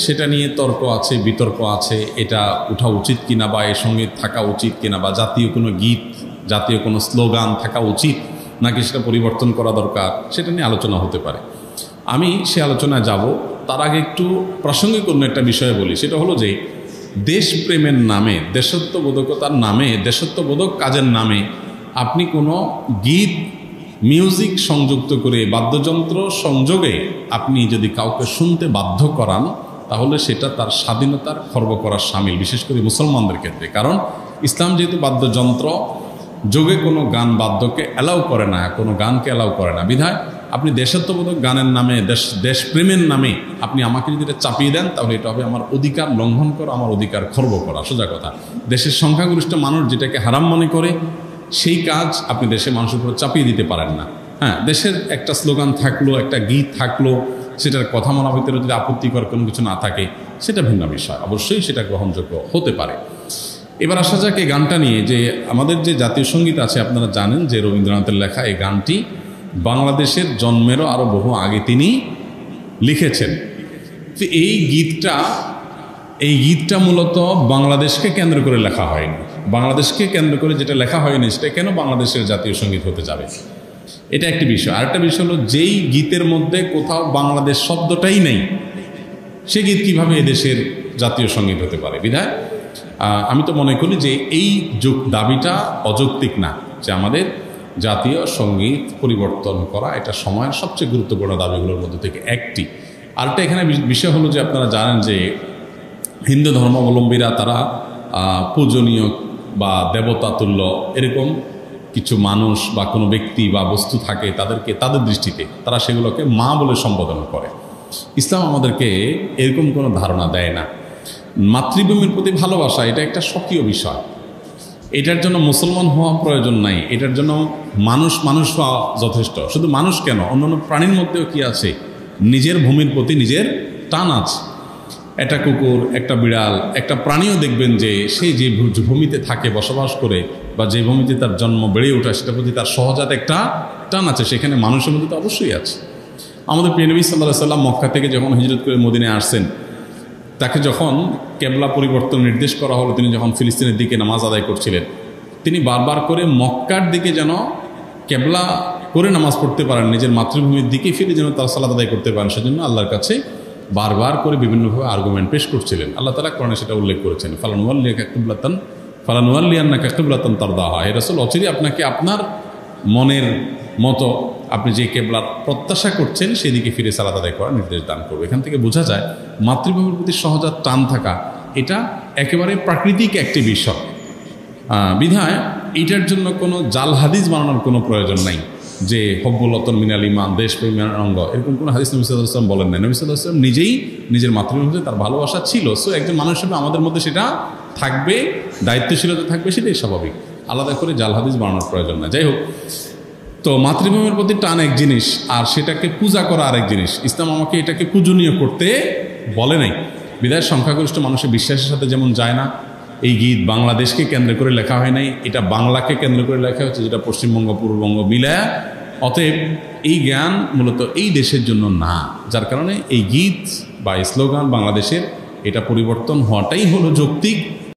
সেটা নিয়ে তর্ক আছে, বিতর্ক আছে, এটা ওঠা উচিত কিনা বা এর সঙ্গে থাকা উচিত কিনা, বা জাতীয় কোনো গীত, জাতীয় কোনো স্লোগান থাকা উচিত নাকি সেটা পরিবর্তন করা দরকার, সেটা নিয়ে আলোচনা হতে পারে। আমি সে আলোচনায় যাব, তার আগে একটু প্রাসঙ্গিক অন্য একটা বিষয়ে বলি। সেটা হলো যে দেশপ্রেমের নামে, দেশত্ববোধকতার নামে, দেশত্ববোধক কাজের নামে আপনি কোনো গীত, মিউজিক সংযুক্ত করে, বাদ্যযন্ত্র সংযোগে আপনি যদি কাউকে শুনতে বাধ্য করান, তাহলে সেটা তার স্বাধীনতার খর্ব করার শামিল, বিশেষ করে মুসলমানদের ক্ষেত্রে। কারণ ইসলাম যেহেতু বাদ্যযন্ত্র যোগে কোনো গান বাদ্যকে অ্যালাউ করে না, কোনো গানকে অ্যালাউ করে না, বিধায় আপনি দেশত্ববোধক গানের নামে, দেশপ্রেমের নামে আপনি আমাকে যদি এটা চাপিয়ে দেন, তাহলে এটা হবে আমার অধিকার লঙ্ঘন করা, আমার অধিকার খর্ব করা। সোজা কথা, দেশের সংখ্যাগরিষ্ঠ মানুষ যেটাকে হারাম মনে করে, সেই কাজ আপনি দেশের মানুষের উপর চাপিয়ে দিতে পারেন না। হ্যাঁ, দেশের একটা স্লোগান থাকলো, একটা গীত থাকলো, সেটার কথা মনা ভিতরে যদি আপত্তিকর কোনো কিছু না থাকে, সেটা ভিন্ন বিষয়, অবশ্যই সেটা গ্রহণযোগ্য হতে পারে। এবার আসা যাক এই গানটা নিয়ে, যে আমাদের যে জাতীয় সঙ্গীত আছে, আপনারা জানেন যে রবীন্দ্রনাথের লেখা এই গানটি বাংলাদেশের জন্মেরও আরও বহু আগে তিনি লিখেছেন। তো এই গীতটা মূলত বাংলাদেশকে কেন্দ্র করে লেখা হয়নি। বাংলাদেশকে কেন্দ্র করে যেটা লেখা হয়নি, সেটা কেন বাংলাদেশের জাতীয় সঙ্গীত হতে যাবে, এটা একটি বিষয়। আরেকটা বিষয় হলো, যেই গীতের মধ্যে কোথাও বাংলাদেশ শব্দটাই নেই, সে গীত কীভাবে এদেশের জাতীয় সঙ্গীত হতে পারে? বিধায় আমি তো মনে করি যে এই দাবিটা অযৌক্তিক না, যে আমাদের জাতীয় সঙ্গীত পরিবর্তন করা এটা সময়ের সবচেয়ে গুরুত্বপূর্ণ দাবিগুলোর মধ্যে থেকে একটি। আরেকটা এখানে বিষয় হলো যে আপনারা জানেন যে হিন্দু ধর্মাবলম্বীরা তারা পূজনীয় বা দেবতা তুল্য এরকম কিছু মানুষ বা কোনো ব্যক্তি বা বস্তু থাকে, তাদেরকে তাদের দৃষ্টিতে তারা সেগুলোকে মা বলে সম্বোধন করে। ইসলাম আমাদেরকে এরকম কোনো ধারণা দেয় না। মাতৃভূমির প্রতি ভালোবাসা এটা একটা স্বকীয় বিষয়, এটার জন্য মুসলমান হওয়া প্রয়োজন নাই, এটার জন্য মানুষ হওয়া যথেষ্ট। শুধু মানুষ কেন, অন্যান্য প্রাণীর মধ্যেও কি আছে, নিজের ভূমির প্রতি নিজের টান আছে। একটা কুকুর, একটা বিড়াল, একটা প্রাণীও দেখবেন যে সে যে ভূমিতে থাকে, বসবাস করে, বা যে ভূমিতে তার জন্ম বেড়ে ওঠা, সেটার প্রতি তার সহজাত একটা টান আছে। সেখানে মানুষের মধ্যে তো অবশ্যই আছে। আমাদের প্রিয় নবী সাল্লাল্লাহু আলাইহি ওয়াসাল্লাম মক্কা থেকে যখন হিজরত করে মদিনায় আসছেন, তাকে যখন কেবলা পরিবর্তন নির্দেশ করা হলো, তিনি যখন ফিলিস্তিনের দিকে নামাজ আদায় করছিলেন, তিনি বারবার করে মক্কার দিকে যেন কেবলা করে নামাজ পড়তে পারেন, নিজের মাতৃভূমির দিকে ফিরে যেন তার সালাত আদায় করতে পারেন, সেজন্য আল্লাহর কাছে বারবার করে বিভিন্নভাবে আর্গুমেন্ট পেশ করছিলেন। আল্লাহ তাআলা কোরআনে সেটা উল্লেখ করেছেন, ফালানুওয়াল্লিয়ান্নাকা কিবলাতান তারদাহা, হে রাসূল, অচিরেই আপনাকে আপনার মনের মতো আপনি যে কেবলার প্রত্যাশা করছেন সেদিকে ফিরে সালাত আদায় করার নির্দেশ দান করবে। এখান থেকে বোঝা যায় মাতৃভূমির প্রতি সহজাত টান থাকা এটা একেবারে প্রাকৃতিক একটি বিষয়। বিধায় এটার জন্য কোনো জাল হাদিস বানানোর কোনো প্রয়োজন নাই, যে হব্বুলতন মিনাল ইমান, দেশপ্রেমের অঙ্গ, এরকম কোনো হাদিস নবী সাল্লাল্লাহু আলাইহি ওয়াসাল্লাম বলেন না। নবী সাল্লাল্লাহু আলাইহি ওয়াসাল্লাম নিজেই নিজের মাতৃভূমিতে তার ভালোবাসা ছিল। সো একজন মানুষ হিসেবে আমাদের মধ্যে সেটা থাকবে, দায়িত্বশীলতা থাকবে, সেটাই স্বাভাবিক। আলাদা করে জাল হাদিস বানানোর প্রয়োজন না। যাই হোক, তো মাতৃভূমির প্রতি টান এক জিনিস, আর সেটাকে পূজা করা আরেক জিনিস। ইসলাম আমাকে এটাকে পূজনীয় করতে বলে নাই। বিধায় সংখ্যাগরিষ্ঠ মানুষের বিশ্বাসের সাথে যেমন যায় না, এই গীত বাংলাদেশকে কেন্দ্র করে লেখা হয় নাই, এটা বাংলাকে কেন্দ্র করে লেখা হচ্ছে, যেটা পশ্চিমবঙ্গ পূর্ববঙ্গ মিলায়া। অতএব এই জ্ঞান মূলত এই দেশের জন্য না, যার কারণে এই গীত বা স্লোগান বাংলাদেশের এটা পরিবর্তন হওয়াটাই হলো যৌক্তিক।